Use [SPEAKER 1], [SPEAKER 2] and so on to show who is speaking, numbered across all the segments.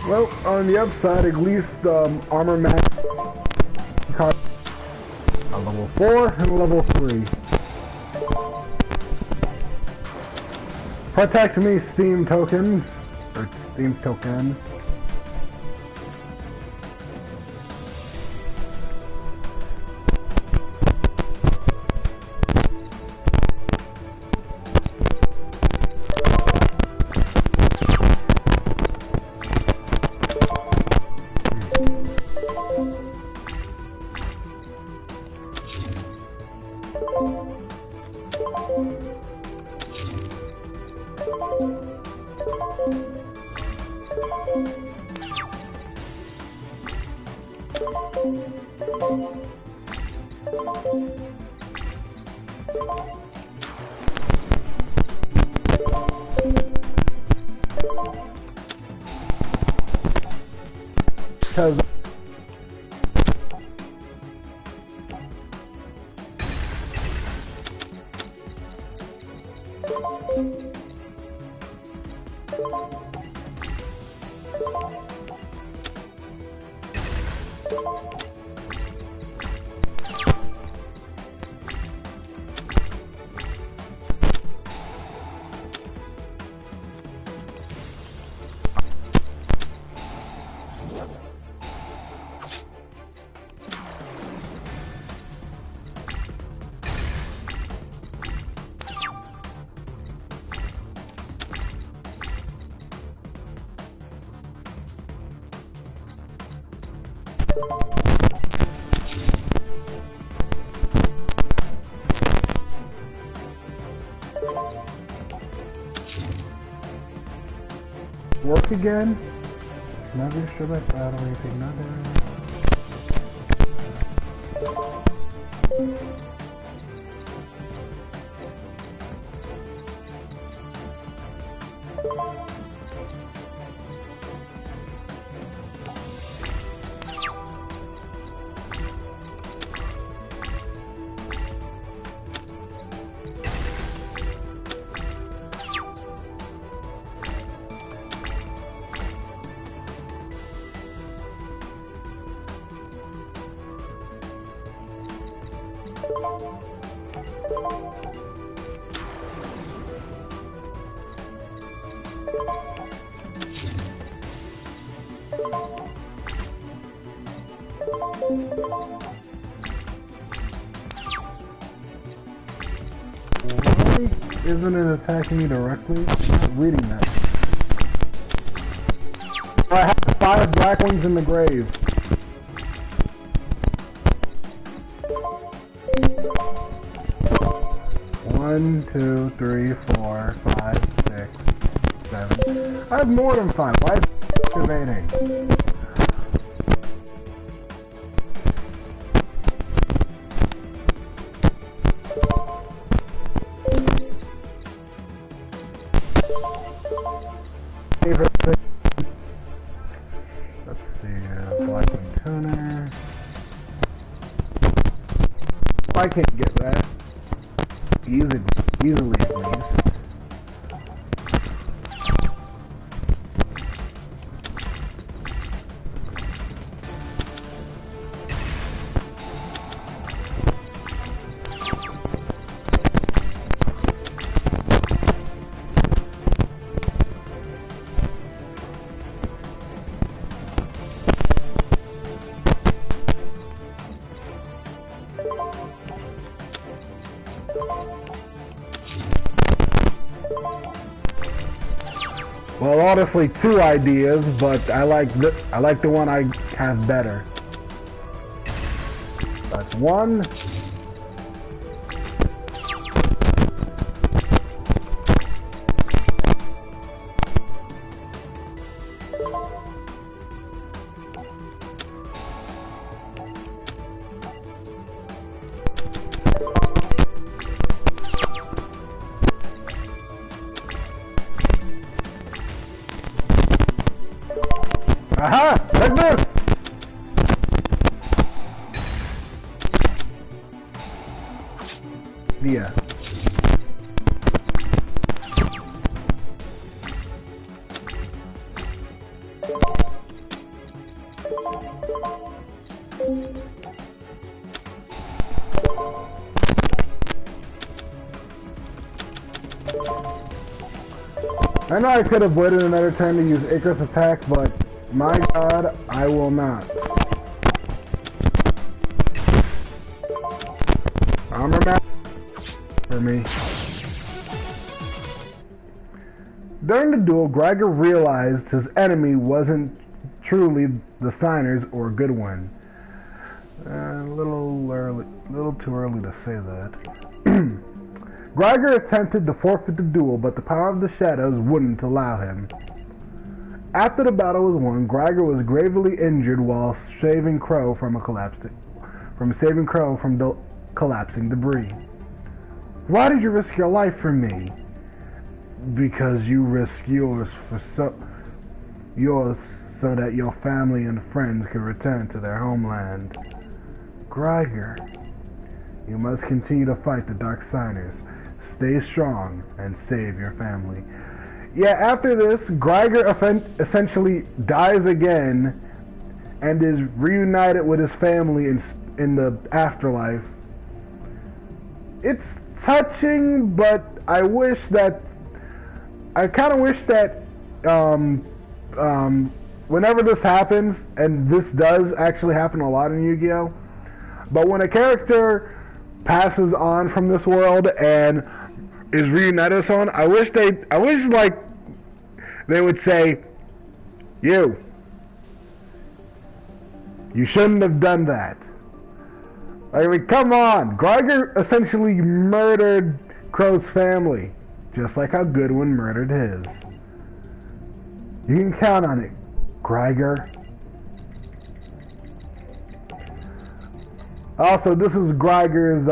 [SPEAKER 1] Well, on the upside, at least armor match a level 4 and a level 3. Protect me, Steam token. Or Steam token. Because work again. Another sugar battle, another. Why isn't it attacking me directly? I'm not reading that. I have 5 black ones in the grave. One, 2, 3, 4, 5, 6, 7. I have more than 5. Why is it activating? Let's see, black and tuner. I can't get that. Easily at least. Well, honestly, 2 ideas, but I like the one I have better. That's 1. Aha! Like this! Yeah. I know I could have waited another turn to use Icarus attack, but my god, I will not. Armor map for me. During the duel, Greiger realized his enemy wasn't truly the Signers or a good one. A little too early to say that. Greiger attempted to forfeit the duel, but the power of the shadows wouldn't allow him. After the battle was won, Greiger was gravely injured while saving Crow from collapsing debris. Why did you risk your life for me? Because you risked yours so that your family and friends could return to their homeland. Greiger, you must continue to fight the Dark Signers. Stay strong and save your family. Yeah, after this, Greiger essentially dies again and is reunited with his family in the afterlife. It's touching, but I kind of wish that whenever this happens, and this does actually happen a lot in Yu-Gi-Oh, but when a character passes on from this world and is reunited with someone, I wish like they would say, you shouldn't have done that. I mean, come on. Greiger essentially murdered Crow's family, just like how Goodwin murdered his. You can count on it, Greiger. Also, this is Greiger's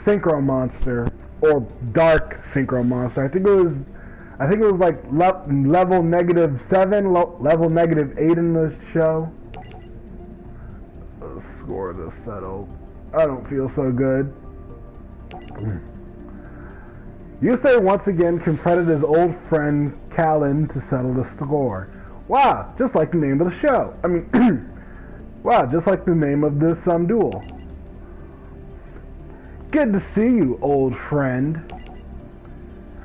[SPEAKER 1] Synchro Monster, or Dark Synchro Monster. I think it was like level -7, level -8 in the show. The score is settled. I don't feel so good. Yusei once again confronted his old friend Callan to settle the score. Wow, just like the name of the show. I mean, wow, just like the name of this duel. Good to see you, old friend.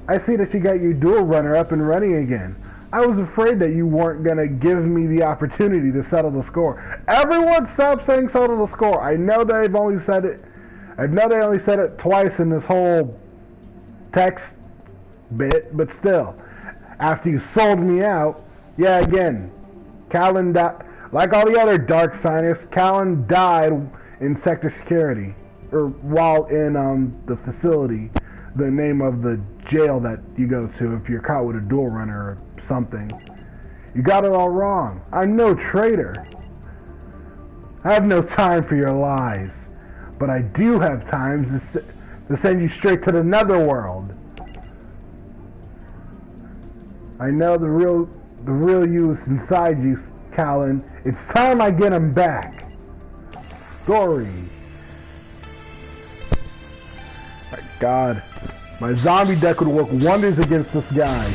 [SPEAKER 1] I see that you got your duel runner up and running again. I was afraid that you weren't gonna give me the opportunity to settle the score. Everyone stop saying settle the score. I know they've only said it. I know they only said it twice in this whole text bit, but still. After you sold me out, yeah, again, Callan died. Like all the other Dark Signers, Callan died in Sector Security, or while in the facility, the name of the jail that you go to if you're caught with a duel runner or something. You got it all wrong. I'm no traitor. I have no time for your lies, but I do have time to send you straight to the netherworld. I know the real you is inside you, Callan. It's time I get him back. Story. My God, my zombie deck would work wonders against this guy.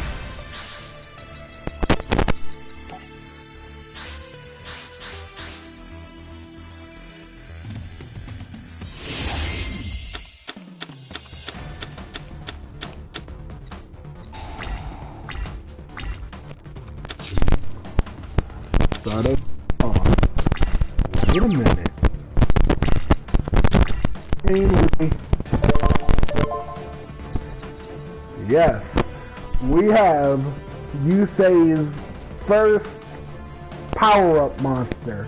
[SPEAKER 1] Start it on. Wait a minute. Yes, we have Yusei's first power-up monster,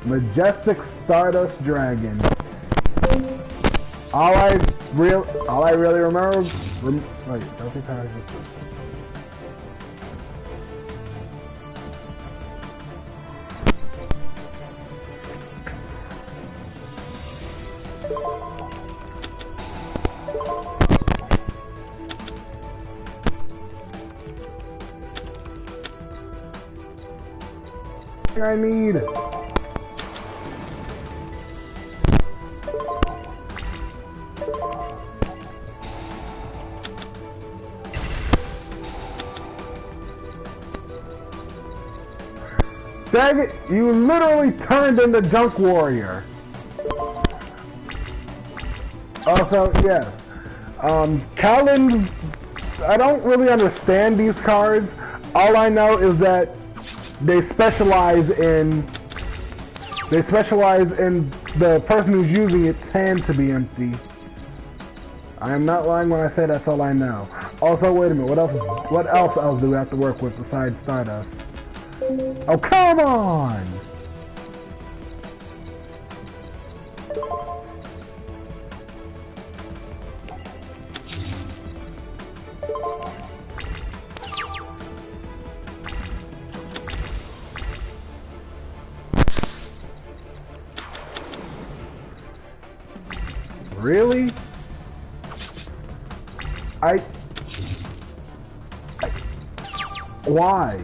[SPEAKER 1] Majestic Stardust Dragon. All I really remember. Wait, don't be tired of this. I need. Dang it, you literally turned into Junk Warrior. Also, yes. Callan's I don't really understand these cards. All I know is that they specialize in the person who's using its hand to be empty. I am not lying when I say that's all I know. Also, wait a minute, what else do we have to work with besides Stardust? Oh, come on! Really? Why?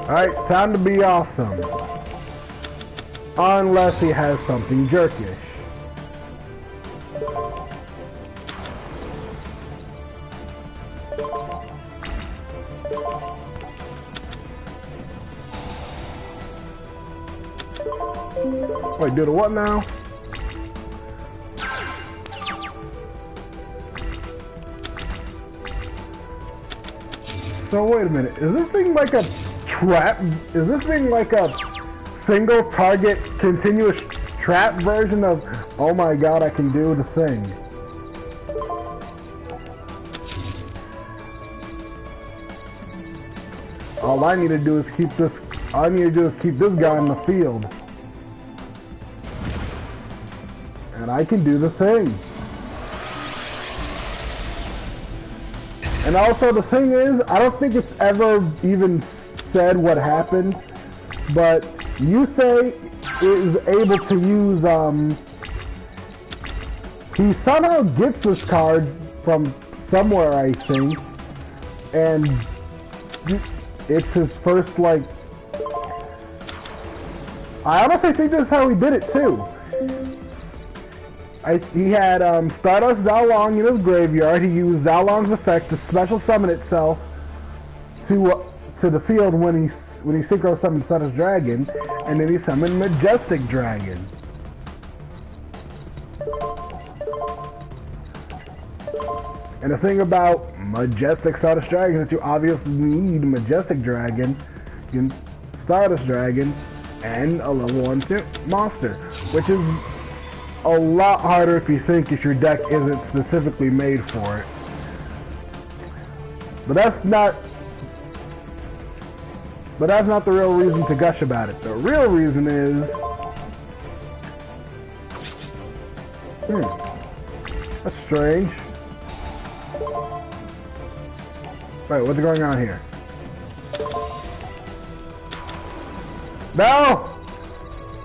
[SPEAKER 1] Alright, time to be awesome. Unless he has something jerkish. Wait, do the what now? So wait a minute, is this thing like a trap? Is this thing like a single target continuous trap version of, oh my god, I can do the thing? All I need to do is keep this guy in the field. And I can do the thing. And also the thing is, I don't think it's ever even said what happened, but Yusei is able to use, he somehow gets this card from somewhere, I think, and it's his first, like, I honestly think this is how he did it, too. He had Stardust Zalong in his graveyard. He used Zalong's effect to special summon itself to the field when he synchro summoned Stardust Dragon, and then he summoned Majestic Dragon. And the thing about Majestic Stardust Dragon is that you obviously need Majestic Dragon, Stardust Dragon, and a level 1 monster, which is a lot harder if you think if your deck isn't specifically made for it. But that's not the real reason to gush about it. The real reason is, that's strange. Wait, what's going on here? No!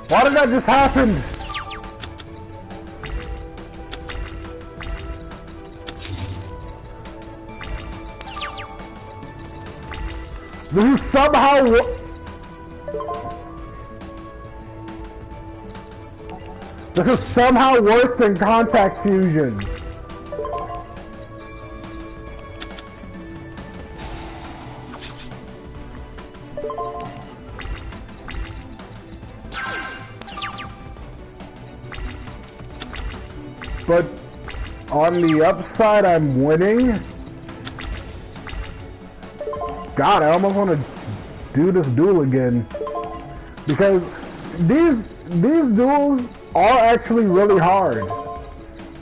[SPEAKER 1] Why did that just happen? This is somehow worse than Contact Fusion. But on the upside, I'm winning. God, I almost want to do this duel again, because these duels are actually really hard.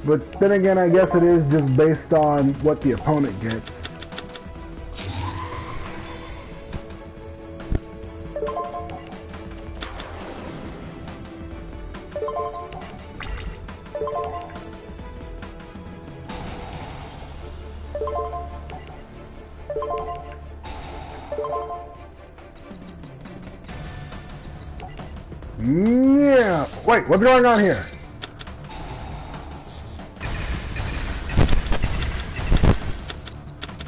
[SPEAKER 1] But then again, I guess it is just based on what the opponent gets. Yeah. Wait, what's going on here?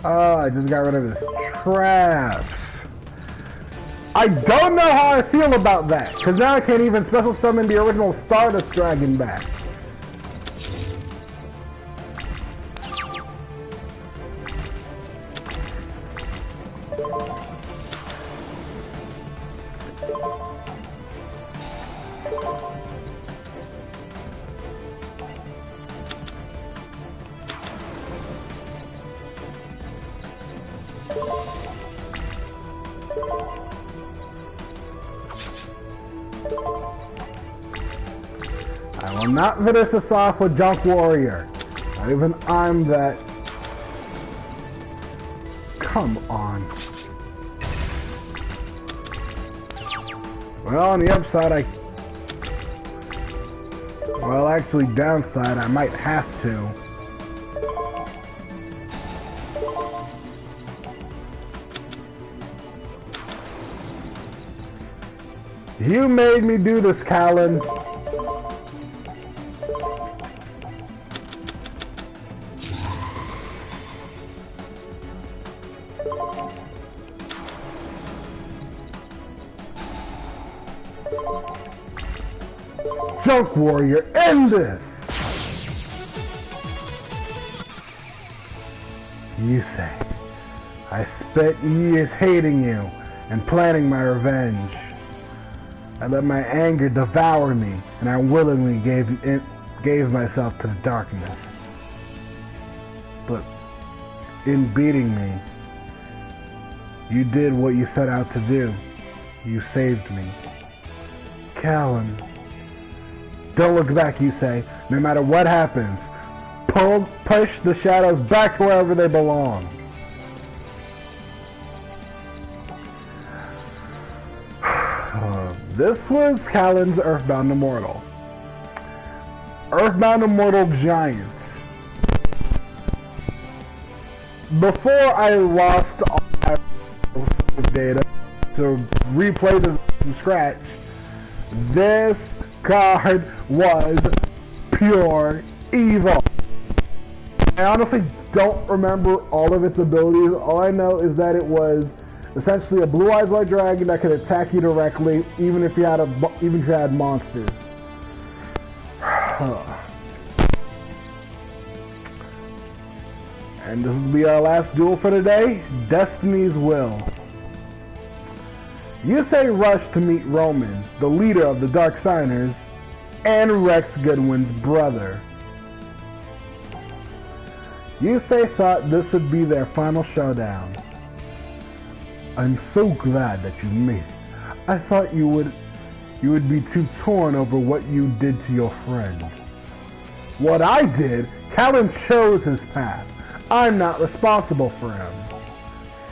[SPEAKER 1] Oh, I just got rid of his traps. I don't know how I feel about that, because now I can't even special summon the original Stardust Dragon back. I will not finish this off with Junk Warrior. Not even I'm that. Come on. Well, on the upside, well, actually, downside, I might have to. You made me do this, Callan. Junk Warrior, end this! You say, I spent years hating you and planning my revenge. I let my anger devour me, and I willingly gave myself to the darkness. But in beating me, you did what you set out to do. You saved me. Callan. Don't look back, you say. No matter what happens, push the shadows back to wherever they belong. This was Callan's Earthbound Immortal. Earthbound Immortal Giants. Before I lost all my data to replay this from scratch, this card was pure evil. I honestly don't remember all of its abilities. All I know is that it was essentially a blue-eyed white dragon that could attack you directly, even if you had monsters. And this will be our last duel for today. Destiny's Will. You say rush to meet Roman, the leader of the Dark Signers, and Rex Goodwin's brother. You say thought this would be their final showdown. I'm so glad that you made it. I thought you would be too torn over what you did to your friend. What I did, Callan chose his path. I'm not responsible for him.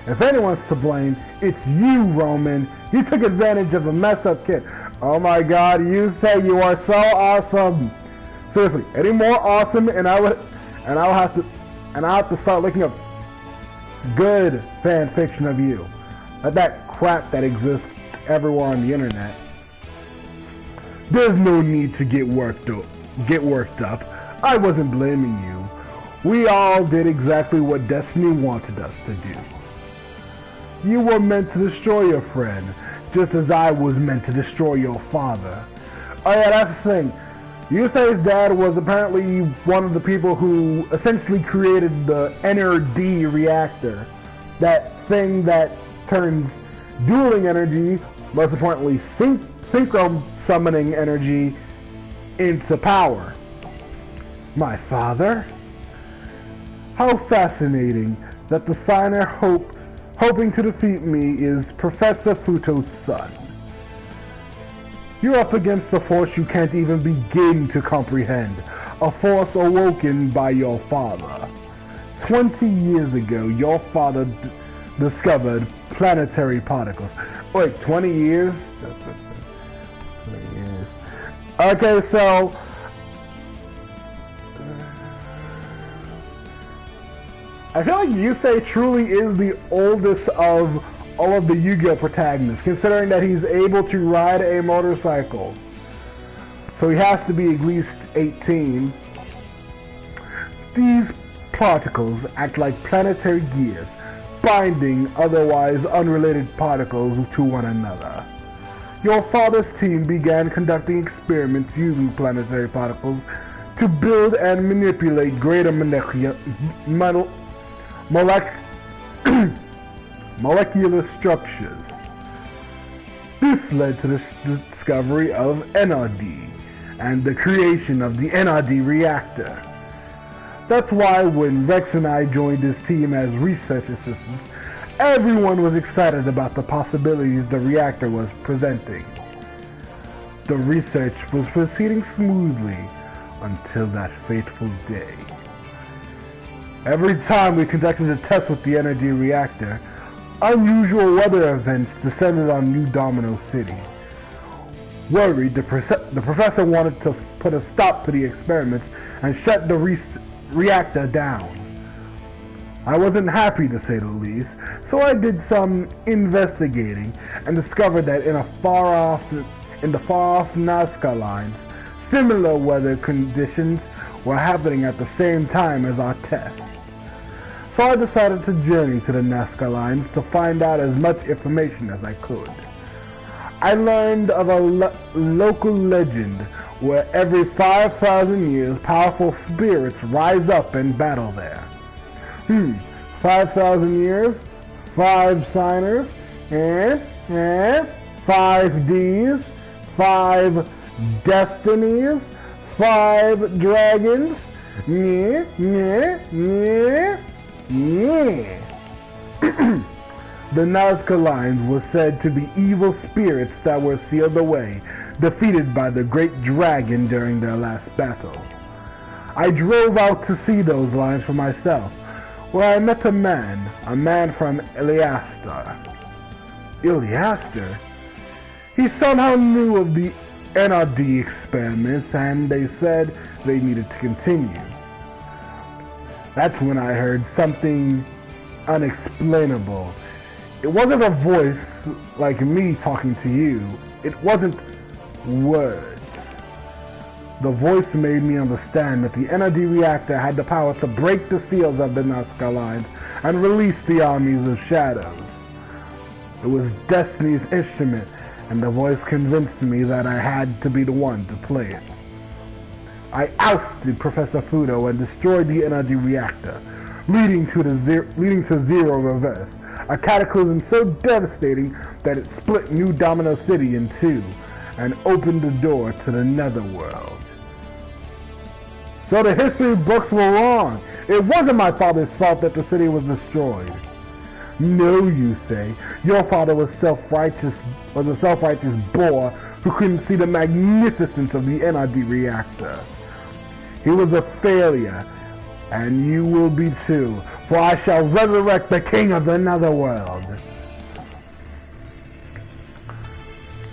[SPEAKER 1] If anyone's to blame, it's you, Roman. You took advantage of a messed up kid. Oh my god, you say you are so awesome. Seriously, any more awesome and I'll have to start looking up good fan fiction of you. Not that crap that exists everywhere on the internet. There's no need to get worked up. I wasn't blaming you. We all did exactly what Destiny wanted us to do. You were meant to destroy your friend, just as I was meant to destroy your father. Oh yeah, that's the thing. Yusei's dad was apparently one of the people who essentially created the NRD reactor. That thing that turns dueling energy, most importantly synchro summoning energy, into power. My father? How fascinating that the signer hoping to defeat me is Professor Futo's son. You're up against a force you can't even begin to comprehend, a force awoken by your father. 20 years ago, your father discovered planetary particles. Wait, 20 years? 20 years. Okay, so I feel like Yusei truly is the oldest of all of the Yu-Gi-Oh protagonists, considering that he's able to ride a motorcycle. So he has to be at least 18. These particles act like planetary gears, binding otherwise unrelated particles to one another. Your father's team began conducting experiments using planetary particles to build and molecular structures. This led to the discovery of NRD and the creation of the NRD reactor. That's why when Rex and I joined his team as research assistants, everyone was excited about the possibilities the reactor was presenting. The research was proceeding smoothly until that fateful day. Every time we conducted a test with the energy reactor, unusual weather events descended on New Domino City. Worried, the professor wanted to put a stop to the experiments and shut the reactor down. I wasn't happy, to say the least, so I did some investigating and discovered that in the far off Nazca lines, similar weather conditions were happening at the same time as our test. So I decided to journey to the Nazca lines to find out as much information as I could. I learned of a local legend where every 5,000 years powerful spirits rise up and battle there. 5,000 years? 5 signers? 5 Ds? 5 destinies? 5 dragons? The Nazca lines were said to be evil spirits that were sealed away, defeated by the great dragon during their last battle. I drove out to see those lines for myself, where I met a man from Eleastar. Eleastar? He somehow knew of the NRD experiments, and they said they needed to continue. That's when I heard something unexplainable. It wasn't a voice like me talking to you. It wasn't words. The voice made me understand that the NRD reactor had the power to break the seals of the Nazca lines and release the armies of shadows. It was Destiny's instrument, and the voice convinced me that I had to be the one to play it. I ousted Professor Fudo and destroyed the NRD reactor, leading to Zero Reverse, a cataclysm so devastating that it split New Domino City in two and opened the door to the Netherworld. So the history books were wrong. It wasn't my father's fault that the city was destroyed. No, you say. Your father was a self-righteous bore who couldn't see the magnificence of the NRD reactor. He was a failure, and you will be too, for I shall resurrect the king of the Netherworld.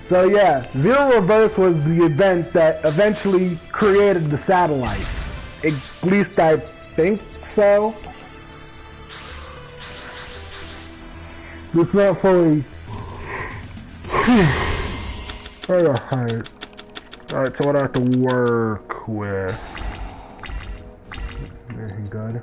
[SPEAKER 1] So yeah, Zero Reverse was the event that eventually created the satellite. At least I think so. It's not fully... Alright, so what I have to work with. Anything good?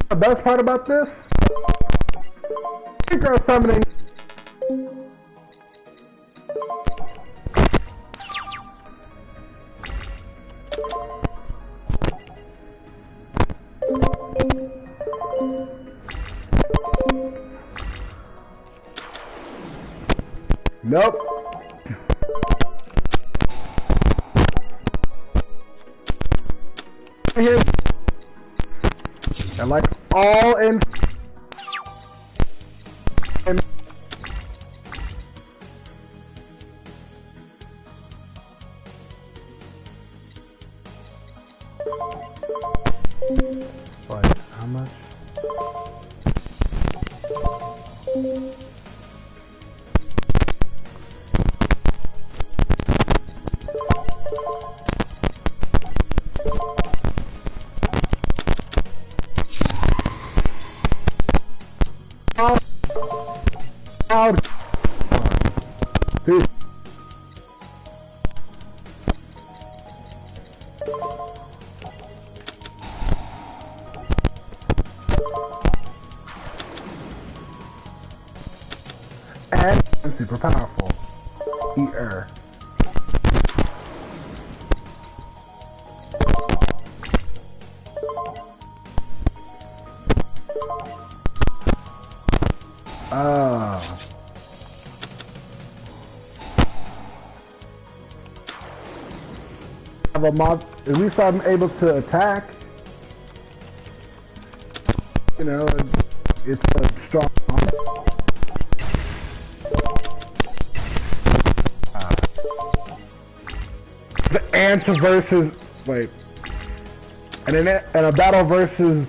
[SPEAKER 1] The best part about this? Synchro summoning. Nope. Here. And like all in Wait, how much? Eater. Have a mob. At least I'm able to attack. You know, it's a strong mob. The ants versus and a battle versus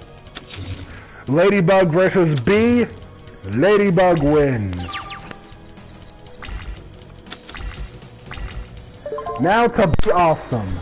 [SPEAKER 1] Ladybug versus Bee. Ladybug wins. Now to be awesome.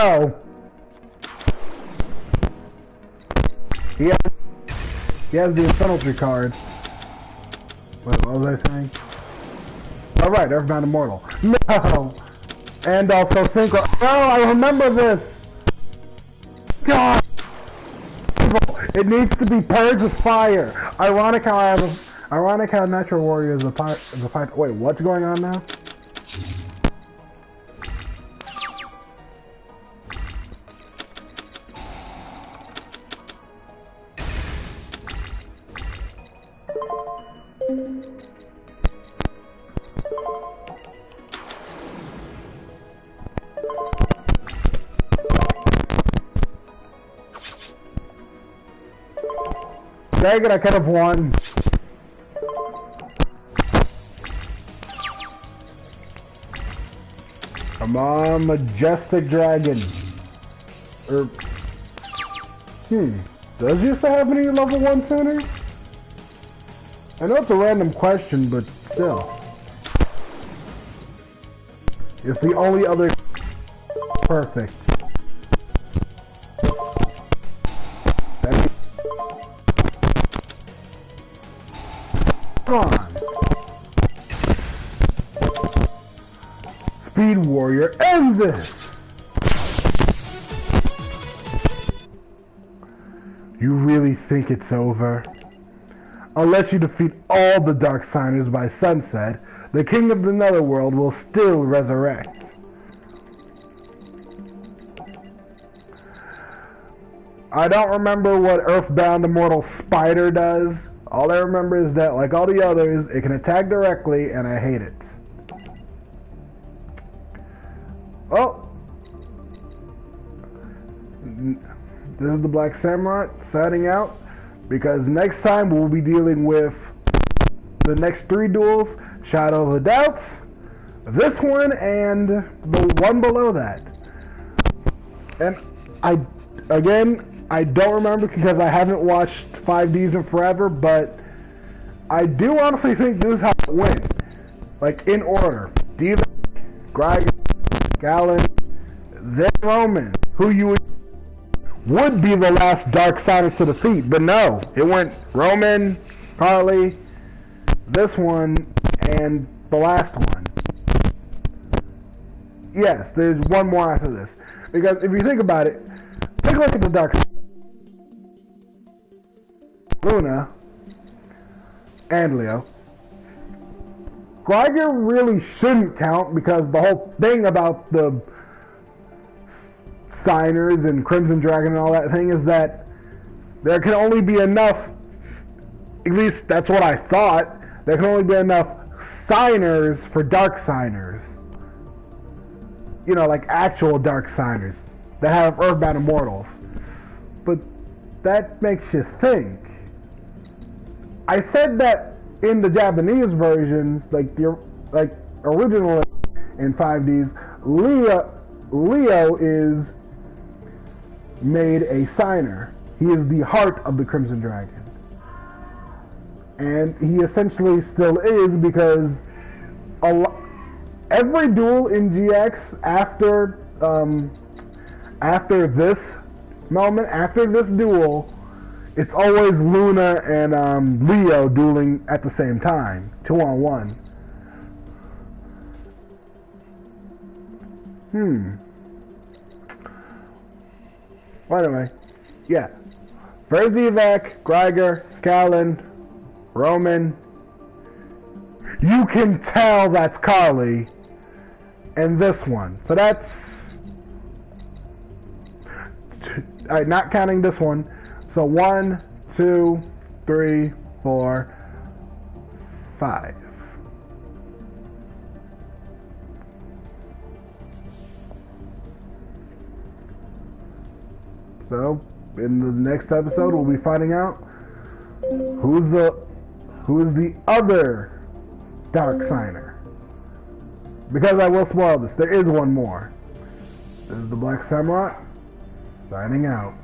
[SPEAKER 1] Oh. He has the penalty card. What was I saying? Alright, Earthbound Immortal. No! And also Synchro. No, I remember this! God! It needs to be purged with fire! Ironic how Natural Warrior is a fire. Wait, what's going on now? Dang it, I could have won. Come on, Majestic Dragon. Does you still have any level 1 tuners? I know it's a random question, but still. It's the only other perfect. Come on. Speed Warrior, end this! You really think it's over? Unless you defeat all the Dark Signers by sunset, the King of the Netherworld will still resurrect. I don't remember what Earthbound Immortal Spider does. All I remember is that, like all the others, it can attack directly, and I hate it. Oh! This is the Black Samurai signing out, because next time we'll be dealing with the next 3 duels, Shadow of the Doubts, this one, and the one below that. And I don't remember because I haven't watched 5Ds in forever, but I do honestly think this is how it went. Like, in order. Diva, Griger, Galen, then Roman, who you would be the last Dark Sider to defeat, but no. It went Roman, Harley, this one, and the last one. Yes, there's one more after this. Because if you think about it, take a look at the Dark Sider. Luna, and Leo. Gligar really shouldn't count because the whole thing about the Signers and Crimson Dragon and all that thing is that there can only be enough, at least that's what I thought, there can only be enough Signers for Dark Signers. You know, like actual Dark Signers that have Earthbound Immortals. But that makes you think. I said that in the Japanese version, like originally in 5Ds, Leo is made a signer. He is the heart of the Crimson Dragon. And he essentially still is, because every duel in GX after this moment, after this duel, it's always Luna and Leo dueling at the same time, 2-on-1. Well, anyway, yeah. Verzivek, Greiger, Callan, Roman. You can tell that's Carly. And this one. So that's... Alright, not counting this one. So 1, 2, 3, 4, 5. So, in the next episode, we'll be finding out who is the other Dark Signer. Because I will spoil this, there is one more. This is the Black Samurai, signing out.